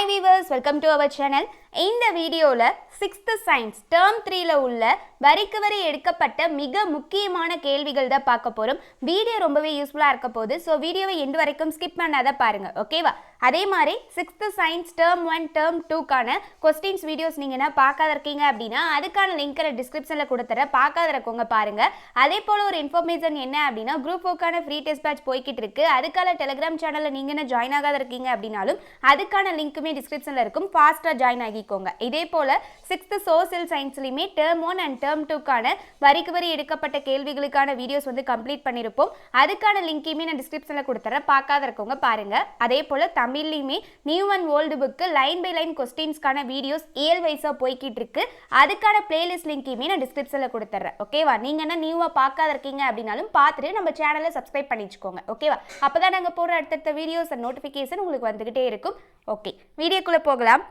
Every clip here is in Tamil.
Hi viewers, welcome to our channel. இந்த வீடியோல 6th science term 3ல உள்ள வரிக்கு வரி எடுக்கப்பட்ட மிக முக்கியமான கேள்விகள் தான் பார்க்க போறோம். வீடியோ ரொம்பவே யூஸ்ஃபுல்லா இருக்க போகுது. சோ வீடியோவை எண்ட் வரைக்கும் ஸ்கிப் பண்ணாத பாருங்க. ஓகேவா? அதே மாதிரி 6th science term 1 term 2 கான क्वेश्चंस வீடியோஸ் நீங்கனா பார்க்காத இருக்கீங்க அப்படினா அதுக்கான லிங்க் டிஸ்கிரிப்ஷன்ல கொடுத்துறேன். பார்க்காத இருக்கவங்க பாருங்க. அதே போல ஒரு இன்ஃபர்மேஷன் என்ன அப்படினா group 4 கான ஃப்ரீ டெஸ்ட் பேட்ச் போயிட்டு இருக்கு. அதுக்கான Telegram சேனல்ல நீங்கனா ஜாயின் ஆகாத இருக்கீங்க அப்படினாலும் அதுக்கான லிங்க்குமே டிஸ்கிரிப்ஷன்ல இருக்கும். ஃபாஸ்டா ஜாயின் ஆகிக்கோங்க. இதே போல 6th social scienceலயுமே term 1 and term 2 கான வரிக்கு வரி எடுக்கப்பட்ட கேள்விகளுக்கான வீடியோஸ் வந்து கம்ப்ளீட் பண்ணிருப்போம். அதுக்கான லிங்க்கையுமே நான் டிஸ்கிரிப்ஷன்ல கொடுத்துறேன். பார்க்காத இருக்கவங்க பாருங்க. அதே போல தமிழ்லயுமே new and old book line by line क्वेश्चंसக்கான வீடியோஸ் ஏல் வைஸா போயிட்டு இருக்கு. அதுக்கான பிளேலிஸ்ட் லிங்க்கையுமே நான் டிஸ்கிரிப்ஷன்ல கொடுத்துறேன். ஓகேவா? நீங்க என்ன நியூவா பார்க்காத இருக்கீங்க அப்படினாலும் பார்த்துட்டு நம்ம சேனலை சப்ஸ்கிரைப் பண்ணிச்சுக்கோங்க. ஓகேவா? அப்பதான் நாங்க போற அடுத்த வீடியோஸ் அண்ட் நோட்டிஃபிகேஷன் உங்களுக்கு வந்துகிட்டே இருக்கும். ஓகே, வீடியோக்குள்ள போகலாம்.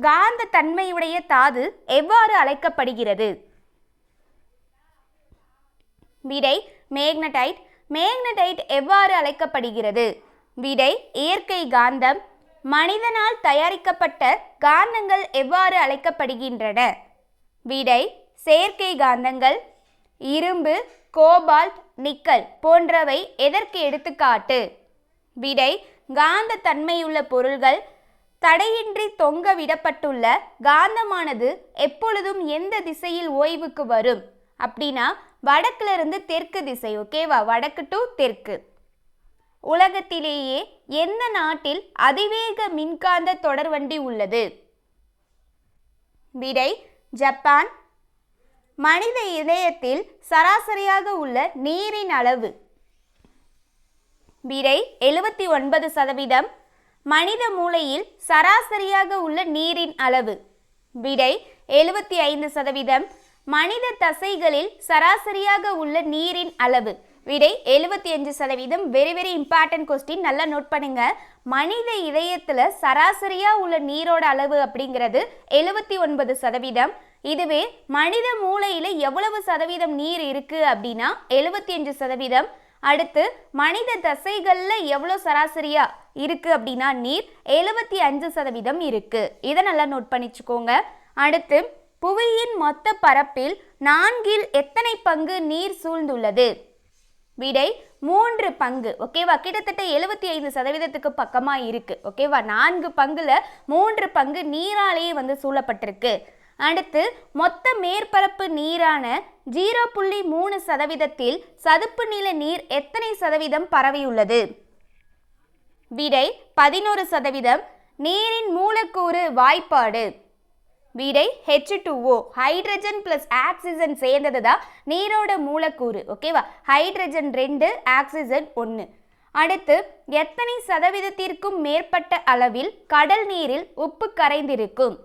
காந்த தன்மையுடைய தாது எவ்வாறு அழைக்கப்படுகிறது? விடை மேக்னடைட். மேக்னடைட் எவ்வாறு அழைக்கப்படுகிறது? விடை இயற்கை காந்தம். மனிதனால் தயாரிக்கப்பட்ட காந்தங்கள் எவ்வாறு அழைக்கப்படுகின்றன? விடை செயற்கை காந்தங்கள். இரும்பு, கோபால்ட், நிக்கல் போன்றவை எதற்கு எடுத்துக்காட்டு? விடை காந்த தன்மையுள்ள பொருள்கள். தடையின்றி தொங்க விடப்பட்டுள்ள காந்தமானது எப்பொழுதும் எந்த திசையில் ஓய்வுக்கு வரும் அப்படின்னா வடக்குல இருந்து தெற்கு திசை. ஓகேவா? வடக்கு டு தெற்கு. உலகத்திலேயே எந்த நாட்டில் அதிவேக மின்காந்த தொடர்வண்டி உள்ளது? விடை ஜப்பான். மனித இதயத்தில் சராசரியாக உள்ள நீரின் அளவு? விடை 79%. மனித மூளையில் சராசரியாக உள்ள நீரின் அளவு? விடை 75%. மனித தசைகளில் சராசரியாக உள்ள நீரின் அளவு? விடை 75%. வெரி வெரி இம்பார்ட்டன்ட் கொஸ்டின், நல்லா நோட் பண்ணுங்க. மனித இதயத்துல சராசரியா உள்ள நீரோட அளவு அப்படிங்கிறது 79%. இதுவே மனித மூளையில எவ்வளவு சதவீதம் நீர் இருக்கு அப்படின்னா 75%. அடுத்து மனித தசைகள்ல எவ்வளோ சராசரியா இருக்கு அப்படின்னா நீர் 75% இருக்கு. இதை நல்லா நோட் பண்ணிச்சுக்கோங்க. அடுத்து புவியின் மொத்த பரப்பில் 4இல் எத்தனை பங்கு நீர் சூழ்ந்துள்ளது? விடை 3 பங்கு. ஓகேவா? கிட்டத்தட்ட 75%க்கு பக்கமா இருக்கு. ஓகேவா? 4 பங்குல 3 பங்கு நீராலேயே வந்து சூழப்பட்டிருக்கு. அடுத்து மொத்த மேற்பரப்பு நீரான 0.3%ல் சதுப்பு நில நீர் எத்தனை சதவீதம் பரவியுள்ளது? விடை 11%. நீரின் மூலக்கூறு வாய்ப்பாடு? விடை H2O. ஹைட்ரஜன் பிளஸ் ஆக்சிஜன் சேர்ந்தது தான் நீரோட மூலக்கூறு. ஓகேவா? Hydrogen 2, oxygen 1. அடுத்து எத்தனை சதவீதத்திற்கும் மேற்பட்ட அளவில் கடல் நீரில் உப்பு கரைந்திருக்கும்?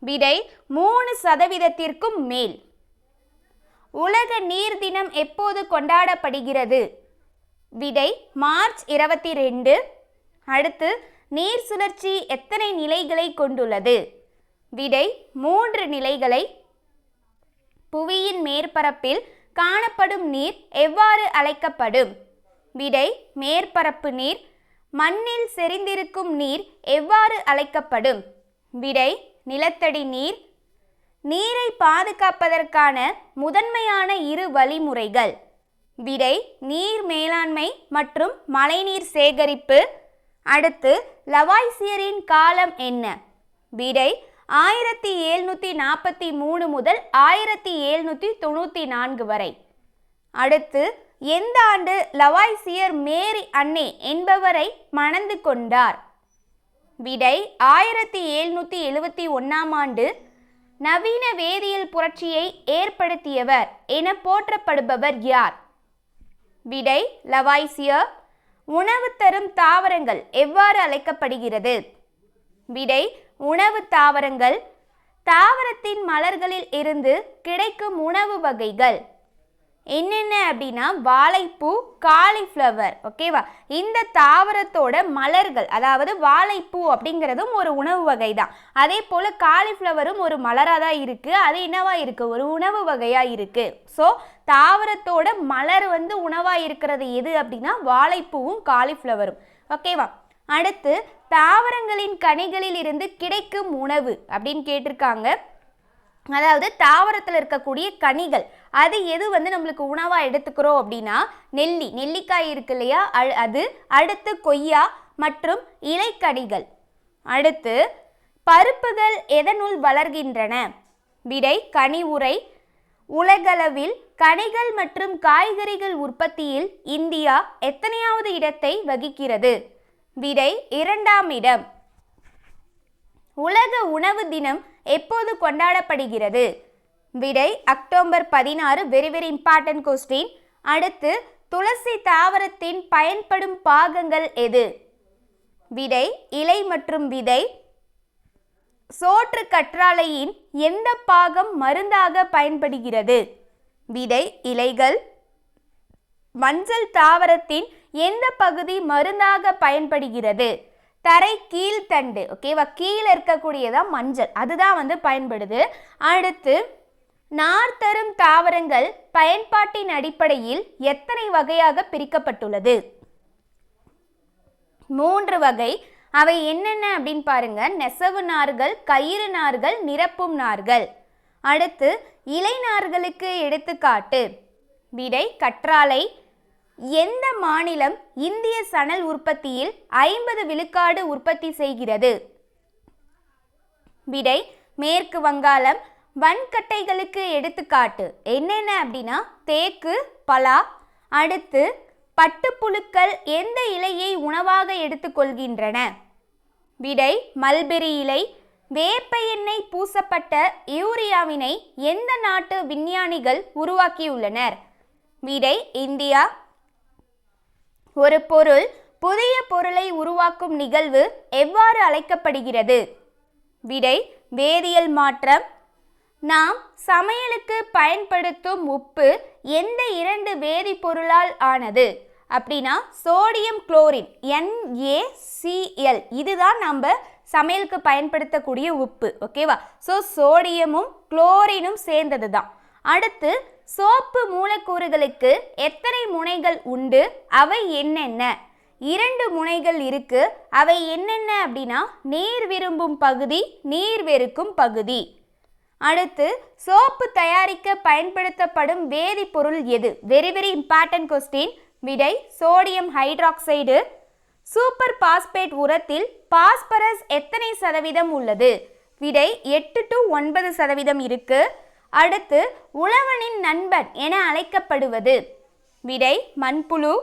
விடை 3%த்திற்கும் மேல். உலக நீர் தினம் எப்போது கொண்டாடப்படுகிறது? விடை மார்ச் 22. அடுத்து நீர் சுழற்சி எத்தனை நிலைகளை கொண்டுள்ளது? விடை 3 நிலைகளை. புவியின் மேற்பரப்பில் காணப்படும் நீர் எவ்வாறு அழைக்கப்படும்? விடை மேற்பரப்பு நீர். மண்ணில் செறிந்திருக்கும் நீர் எவ்வாறு அழைக்கப்படும்? விடை நிலத்தடி நீர். நீரை பாதுகாப்பதற்கான முதன்மையான 2 வழிமுறைகள்? விடை நீர் மேலாண்மை மற்றும் மழைநீர் சேகரிப்பு. அடுத்து லவாய்சியரின் காலம் என்ன? விடை 1743 முதல் 1794 வரை. அடுத்து எந்த ஆண்டு லவாய்சியர் மேரி அன்னே என்பவரை மணந்து கொண்டார்? விடை 1771 ஆண்டு. நவீன வேதியியல் புரட்சியை ஏற்படுத்தியவர் என போற்றப்படுபவர் யார்? விடை லவாய்சியர். உணவு தரும் தாவரங்கள் எவ்வாறு அழைக்கப்படுகிறது? விடை உணவு தாவரங்கள். தாவரத்தின் மலர்களில் இருந்து கிடைக்கும் உணவு வகைகள் என்னென்ன அப்படின்னா வாழைப்பூ, காலிஃப்ளவர். ஓகேவா? இந்த தாவரத்தோட மலர்கள், அதாவது வாழைப்பூ அப்படிங்கிறதும் ஒரு உணவு வகை தான். அதே போல காலிஃப்ளவரும் ஒரு மலராக தான் இருக்கு. அது என்னவா இருக்கு? ஒரு உணவு வகையா இருக்கு. ஸோ தாவரத்தோட மலர் வந்து உணவா இருக்கிறது எது அப்படின்னா வாழைப்பூவும் காலிஃப்ளவரும். ஓகேவா? அடுத்து தாவரங்களின் கனிகளில் இருந்து கிடைக்கும் உணவு அப்படின்னு கேட்டிருக்காங்க. அதாவது தாவரத்தில் இருக்கக்கூடிய கனிகள் அது எது நம்மளுக்கு உணவாக எடுத்துக்கிறோம் அப்படின்னா நெல்லிக்காய் இருக்கு இல்லையா அது, அடுத்து கொய்யா மற்றும் இலைக்கனிகள். அடுத்து பருப்புகள் எதனுள் வளர்கின்றன? விடை கனி உரை. உலகளவில் கனிகள் மற்றும் காய்கறிகள் உற்பத்தியில் இந்தியா எத்தனையாவது இடத்தை வகிக்கிறது? விடை 2ஆம் இடம். உலக உணவு தினம் எப்போது கொண்டாடப்படுகிறது? விடை October 16. Very very important question. அடுத்து துளசி தாவரத்தின் பயன்படும் பாகங்கள் எது? விடை இலை மற்றும் விதை. சோற்று கற்றாழையின் எந்த பாகம் மருந்தாக பயன்படுகிறது? விடை இலைகள். மஞ்சள் தாவரத்தின் எந்த பகுதி மருந்தாக பயன்படுகிறது? தரை கீழ்த்தண்டு. ஓகேவா, கீழே இருக்கக்கூடியதான் மஞ்சள், அதுதான் பயன்படுது. அடுத்து நார் தரும் தாவரங்கள் பயன்பாட்டின் அடிப்படையில் எத்தனை வகையாக பிரிக்கப்பட்டுள்ளது? 3 வகை. அவை என்னென்ன அப்படின்னு பாருங்க. நெசவு நார்கள், கயிறு நார்கள், நிரப்பும் நார்கள். அடுத்து இலை நார்களுக்கு எடுத்துக்காட்டு. விடை கற்றாழை. எந்த மாநிலம் இந்திய சணல் உற்பத்தியில் 50 விழுக்காடு உற்பத்தி செய்கிறது? விடை மேற்கு வங்காளம். வன்கட்டைகளுக்கு எடுத்துக்காட்டு என்னென்ன அப்படின்னா தேக்கு, பலா. அடுத்து பட்டுப்புழுக்கள் எந்த இலையை உணவாக எடுத்துக்கொள்கின்றன? விடை மல்பெரி இலை. வேப்ப எண்ணெய் பூசப்பட்ட யூரியாவினை எந்த நாட்டு விஞ்ஞானிகள் உருவாக்கியுள்ளனர்? விடை இந்தியா. ஒரு பொருள் புதிய பொருளை உருவாக்கும் நிகழ்வு எவ்வாறு அழைக்கப்படுகிறது? விடை வேதியியல் மாற்றம். நாம் சமையலுக்கு பயன்படுத்தும் உப்பு எந்த 2 வேதிப்பொருளால் ஆனது அப்படின்னா சோடியம் குளோரின் NaCl. இதுதான் நம்ம சமையலுக்கு பயன்படுத்தக்கூடிய உப்பு. ஓகேவா, ஸோ சோடியமும் குளோரினும் சேர்ந்தது தான். அடுத்து சோப்பு மூலக்கூறுகளுக்கு எத்தனை முனைகள் உண்டு? அவை என்னென்ன? 2 முனைகள் இருக்கு. அவை என்னென்ன அப்படின்னா நீர் விரும்பும் பகுதி, நீர் வெறுக்கும் பகுதி. அடுத்து சோப்பு தயாரிக்க பயன்படுத்தப்படும் வேதிப்பொருள் எது? Very very important question. விடை சோடியம் ஹைட்ராக்சைடு. சூப்பர் பாஸ்பேட் உரத்தில் பாஸ்பரஸ் எத்தனை சதவீதம் உள்ளது? விடை 8 to 9% இருக்கு. அடுத்து உழவனின் நண்பன் என அழைக்கப்படுவது? விடை மண்புழு.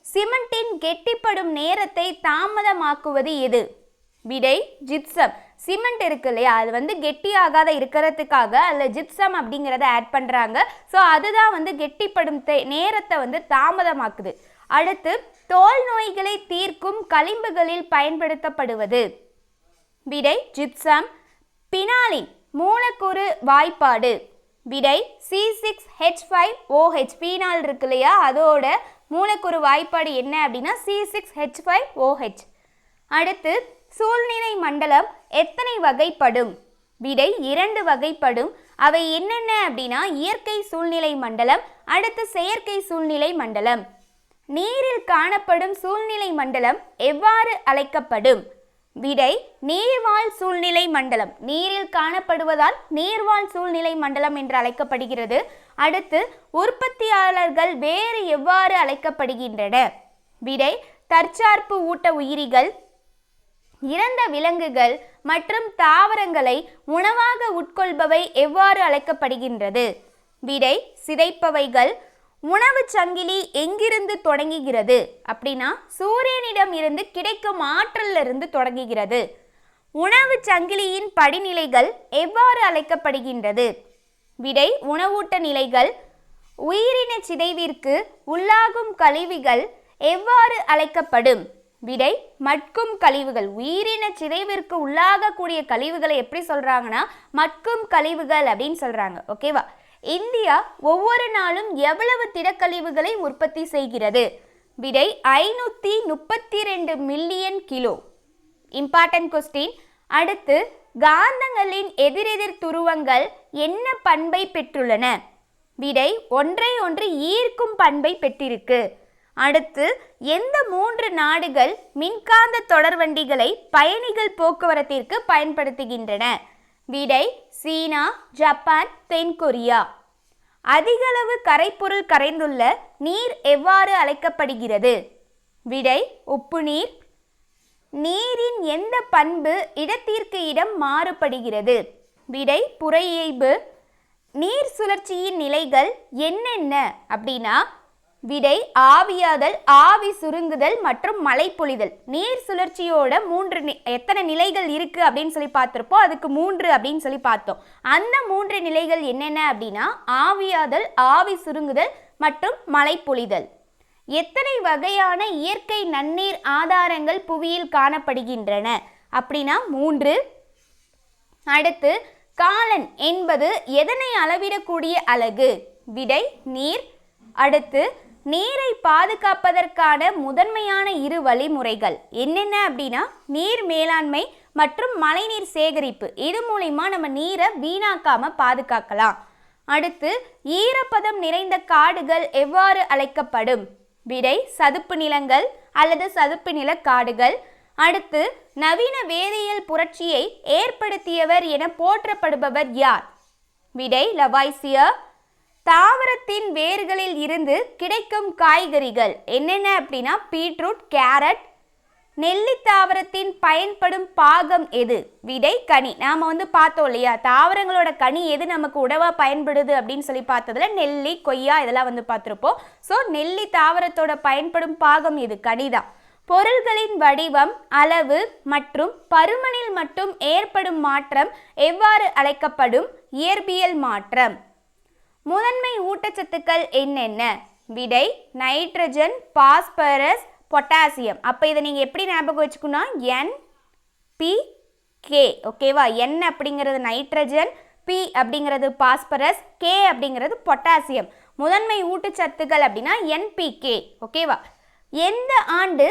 சிமெண்டின் கெட்டிப்படும் நேரத்தை தாமதமாக்குவது எது? விடை ஜிப்சம். சிமெண்ட் இருக்கு இல்லையா, அது கெட்டியாகாத இருக்கிறதுக்காக அதில் ஜிப்சம் அப்படிங்கிறத ஆட் பண்ணுறாங்க. ஸோ அதுதான் கெட்டிப்படும் நேரத்தை தாமதமாக்குது. அடுத்து தோல் நோய்களை தீர்க்கும் களிம்புகளில் பயன்படுத்தப்படுவது? விடை ஜிப்சம். பினாலின் மூலக்கூறு வாய்ப்பாடு? விடை C6H5OH. பீனால் இருக்கு இல்லையா, அதோட மூலக்கூறு வாய்ப்பாடு என்ன அப்படின்னா C6H5OH. அடுத்து சூழ்நிலை மண்டலம் எத்தனை வகைப்படும்? விடை 2 வகைப்படும். அவை என்னென்ன அப்படின்னா இயற்கை சூழ்நிலை மண்டலம், அடுத்து செயற்கை சூழ்நிலை மண்டலம். நீரில் காணப்படும் சூழ்நிலை மண்டலம் எவ்வாறு அழைக்கப்படும்? விடை நீர்வாழ் சூழ்நிலை மண்டலம். நீரில் காணப்படுவதால் நீர்வாழ் சூழ்நிலை மண்டலம் என்று அழைக்கப்படுகிறது. அடுத்து உற்பத்தியாளர்கள் வேறு எவ்வாறு அழைக்கப்படுகின்றன? விடை தற்சார்பு ஊட்ட உயிரிகள். இறந்த விலங்குகள் மற்றும் தாவரங்களை உணவாக உட்கொள்பவை எவ்வாறு அழைக்கப்படுகின்றது? விடை சிதைப்பவைகள். உணவு சங்கிலி எங்கிருந்து தொடங்குகிறது அப்படின்னா சூரியனிடம் இருந்து கிடைக்கும் ஆற்றலில் இருந்து தொடங்குகிறது. உணவு சங்கிலியின் படிநிலைகள் எவ்வாறு அழைக்கப்படுகின்றது? விடை உணவூட்ட நிலைகள். உயிரின சிதைவிற்கு உள்ளாகும் கழிவுகள் எவ்வாறு அழைக்கப்படும்? விடை மட்கும் கழிவுகள். உயிரின சிதைவிற்கு உள்ளாகக்கூடிய கழிவுகளை எப்படி சொல்றாங்கன்னா மட்கும் கழிவுகள் அப்படின்னு சொல்றாங்க. ஓகேவா, இந்தியா ஒவ்வொரு நாளும் எவ்வளவு திடக்கழிவுகளை உற்பத்தி செய்கிறது? விடை 532 மில்லியன் கிலோ. Important question. அடுத்து காந்தங்களின் எதிரெதிர் துருவங்கள் என்ன பண்பை பெற்றுள்ளன? விடை ஒன்றை ஒன்று ஈர்க்கும் பண்பை பெற்றிருக்கு. அடுத்து எந்த 3 நாடுகள் மின்காந்த தொடர்வண்டிகளை பயணிகள் போக்குவரத்திற்கு பயன்படுத்துகின்றன? விடை சீனா, ஜப்பான், தென்கொரியா. அதிகளவு கரைபொருள் கரைந்துள்ள நீர் எவ்வாறு அழைக்கப்படுகிறது? விடை உப்பு நீர். நீரின் எந்த பண்பு இடத்திற்கு இடம் மாறுபடுகிறது? விடை புறையியைபு. நீர் சுழற்சியின் நிலைகள் என்னென்ன அப்படின்னா விடை ஆவியாதல், ஆவி சுருங்குதல் மற்றும் மழை பொழிதல். நீர் சுழற்சியோட 3 எத்தனை நிலைகள் இருக்கு அப்படின்னு சொல்லி பார்த்துருப்போம். அதுக்கு 3 அப்படின்னு சொல்லி பார்த்தோம். அந்த 3 நிலைகள் என்னென்ன அப்படின்னா ஆவியாதல், ஆவி சுருங்குதல் மற்றும் மழை பொழிதல். எத்தனை வகையான இயற்கை நன்னீர் ஆதாரங்கள் புவியில் காணப்படுகின்றன அப்படின்னா 3. அடுத்து காலன் என்பது எதனை அளவிடக்கூடிய அலகு? விடை நீர். அடுத்து நீரை பாதுகாப்பதற்கான முதன்மையான 2 வழிமுறைகள் என்னென்ன அப்படின்னா நீர் மேலாண்மை மற்றும் மழைநீர் சேகரிப்பு. இது மூலமா நம்ம நீரை வீணாக்காம பாதுகாக்கலாம். அடுத்து ஈரப்பதம் நிறைந்த காடுகள் எவ்வாறு அழைக்கப்படும்? விடை சதுப்பு நிலங்கள் அல்லது சதுப்பு நில காடுகள். அடுத்து நவீன வேதியியல் புரட்சியை ஏற்படுத்தியவர் என போற்றப்படுபவர் யார்? விடை லவாய்சியர். தாவரத்தின் வேர்களில் இருந்து கிடைக்கும் காய்கறிகள் என்னென்ன அப்படின்னா பீட்ரூட், கேரட். நெல்லி தாவரத்தின் பயன்படும் பாகம் எது? விடை கனி. நாம் பார்த்தோம் இல்லையா, தாவரங்களோட கனி எது நமக்கு உணவா பயன்படுது அப்படின்னு சொல்லி பார்த்ததுல நெல்லி, கொய்யா இதெல்லாம் பார்த்துருப்போம். ஸோ நெல்லி தாவரத்தோட பயன்படும் பாகம் எது? கனிதான். பொருள்களின் வடிவம், அளவு மற்றும் பருமனில் மட்டும் ஏற்படும் மாற்றம் எவ்வாறு அழைக்கப்படும்? இயற்பியல் மாற்றம். முதன்மை ஊட்டச்சத்துக்கள் என்னென்ன? விடை நைட்ரஜன், பாஸ்பரஸ், பொட்டாசியம். அப்போ இதை நீங்கள் எப்படி ஞாபகம் வச்சுக்கணும்? NPK. ஓகேவா? N அப்படிங்கிறது நைட்ரஜன், P அப்படிங்கிறது பாஸ்பரஸ், K அப்படிங்கிறது பொட்டாசியம். முதன்மை ஊட்டச்சத்துக்கள் அப்படின்னா NPK. ஓகேவா? எந்த ஆண்டு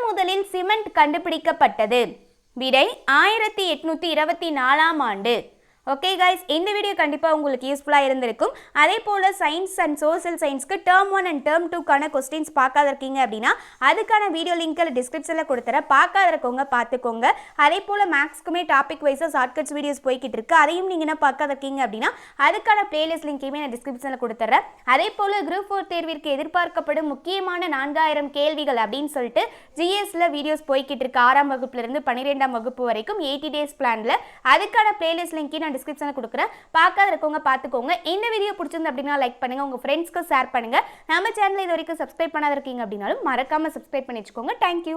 முதலில் சிமெண்ட் கண்டுபிடிக்கப்பட்டது? விடை 1824ஆம் ஆண்டு. ஓகே கைஸ், இந்த வீடியோ கண்டிப்பாக உங்களுக்கு யூஸ்ஃபுல்லாக இருந்திருக்கும். அதே போல் சயின்ஸ் அண்ட் சோஷியல் சயின்ஸ்க்கு டேர்ம் 1 அண்ட் டேர்ம் 2க்கான கொஸ்டின்ஸ் பார்க்காத இருக்கீங்க அப்படின்னா அதுக்கான வீடியோ லிங்க்கில் டிஸ்கிரிப்ஷனில் கொடுத்துறேன். பார்க்காத இருக்கவங்க பார்த்துக்கோங்க. அதே போல் மேக்ஸ்க்குமே டாபிக் வைஸாக ஷார்ட்கட்ஸ் வீடியோஸ் போய்கிட்டு இருக்கு. அதையும் நீங்கள் என்ன பார்க்காத இருக்கீங்க அப்படின்னா அதுக்கான பிளேலிஸ்ட் லிங்க்கையுமே நான் டிஸ்கிரிப்ஷனில் கொடுத்துட்றேன். அதே போல் குரூப் 4 தேர்விற்கு எதிர்பார்க்கப்படும் முக்கியமான 4000 கேள்விகள் அப்படின்னு சொல்லிட்டு ஜிஎஸ்ல வீடியோஸ் போய்கிட்டு இருக்கு. 6ஆம் வகுப்புலேருந்து 12ஆம் வகுப்பு வரைக்கும் 80 டேஸ் பிளானில். அதுக்கான பிளேலிஸ்ட் லிங்க்கை நான் டிஸ்கிரிப்ஷனில் கொடுக்குறேன். பார்க்காத இருக்கவங்க பார்த்துக்கோங்க. இந்த வீடியோ பிடிச்சிருந்து அப்படின்னா லைக் பண்ணுங்க, உங்க ஃப்ரெண்ட்ஸ்க்கு ஷேர் பண்ணுங்க. நம்ம சேனலை இது வரைக்கும் சப்ஸ்கிரைப் பண்ணாத இருக்கீங்க அப்படின்னாலும் மறக்காம சப்ஸ்கிரைப் பண்ணி வச்சுக்கோங்க. தேங்க்யூ.